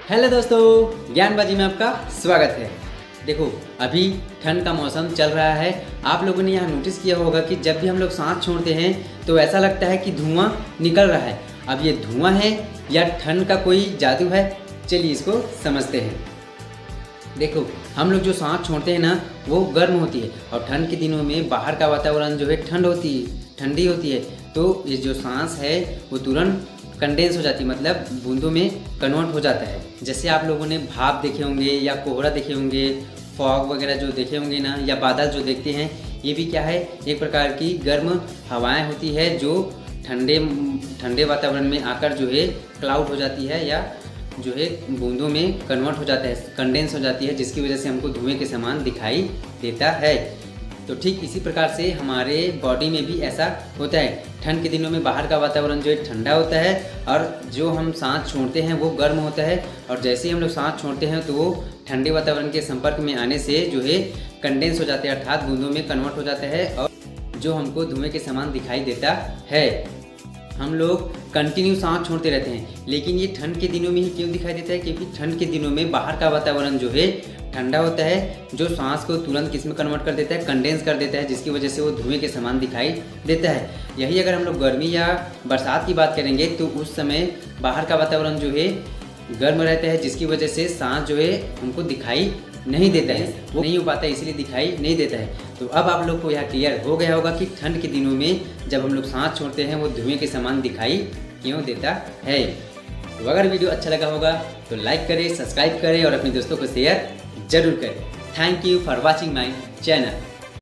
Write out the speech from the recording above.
Hello दोस्तों, ज्ञानबाजी में आपका स्वागत है। देखो, अभी ठंड का मौसम चल रहा है। आप लोगों ने यहाँ नोटिस किया होगा कि जब भी हम लोग सांस छोड़ते हैं तो ऐसा लगता है कि धुआं निकल रहा है। अब ये धुआं है या ठंड का कोई जादू है, चलिए इसको समझते हैं। देखो, हम लोग जो सांस छोड़ते हैं ना, वो गर्म होती है और ठंड के दिनों में बाहर का वातावरण जो है ठंडी होती है। तो ये जो सांस है वो तुरंत कंडेंस हो जाती है, मतलब बूंदों में कन्वर्ट हो जाता है। जैसे आप लोगों ने भाप देखे होंगे या कोहरा देखे होंगे, फॉग वगैरह जो देखे होंगे ना, या बादल जो देखते हैं, ये भी क्या है, एक प्रकार की गर्म हवाएं होती है जो ठंडे वातावरण में आकर जो है क्लाउड हो जाती है या जो है बूंदों में कन्वर्ट हो जाता है, कंडेंस हो जाती है, जिसकी वजह से हमको धुएं के समान दिखाई देता है। तो ठीक इसी प्रकार से हमारे बॉडी में भी ऐसा होता है। ठंड के दिनों में बाहर का वातावरण जो है ठंडा होता है और जो हम सांस छोड़ते हैं वो गर्म होता है, और जैसे ही हम लोग सांस छोड़ते हैं तो वो ठंडे वातावरण के संपर्क में आने से जो है कंडेंस हो जाते हैं, अर्थात बूंदों में कन्वर्ट हो जाता है और जो हमको धुएं के समान दिखाई देता है। हम लोग कंटिन्यू सांस छोड़ते रहते हैं, लेकिन ये ठंड के दिनों में ही क्यों दिखाई देता है? क्योंकि ठंड के दिनों में बाहर का वातावरण जो है ठंडा होता है, जो सांस को तुरंत किस में कन्वर्ट कर देता है, कंडेंस कर देता है, जिसकी वजह से वो धुएं के समान दिखाई देता है। यही अगर हम लोग गर्मी या बरसात की बात करेंगे तो उस समय बाहर का वातावरण जो है गर्म रहता है, जिसकी वजह से सांस जो है हमको दिखाई नहीं देता है, वो नहीं हो पाता है, इसलिए दिखाई नहीं देता है। तो अब आप लोग को यह क्लियर हो गया होगा कि ठंड के दिनों में जब हम लोग सांस छोड़ते हैं वो धुएं के समान दिखाई क्यों देता है। तो अगर वीडियो अच्छा लगा होगा तो लाइक करें, सब्सक्राइब करें और अपने दोस्तों को शेयर जरूर करें। Thank you for watching my channel.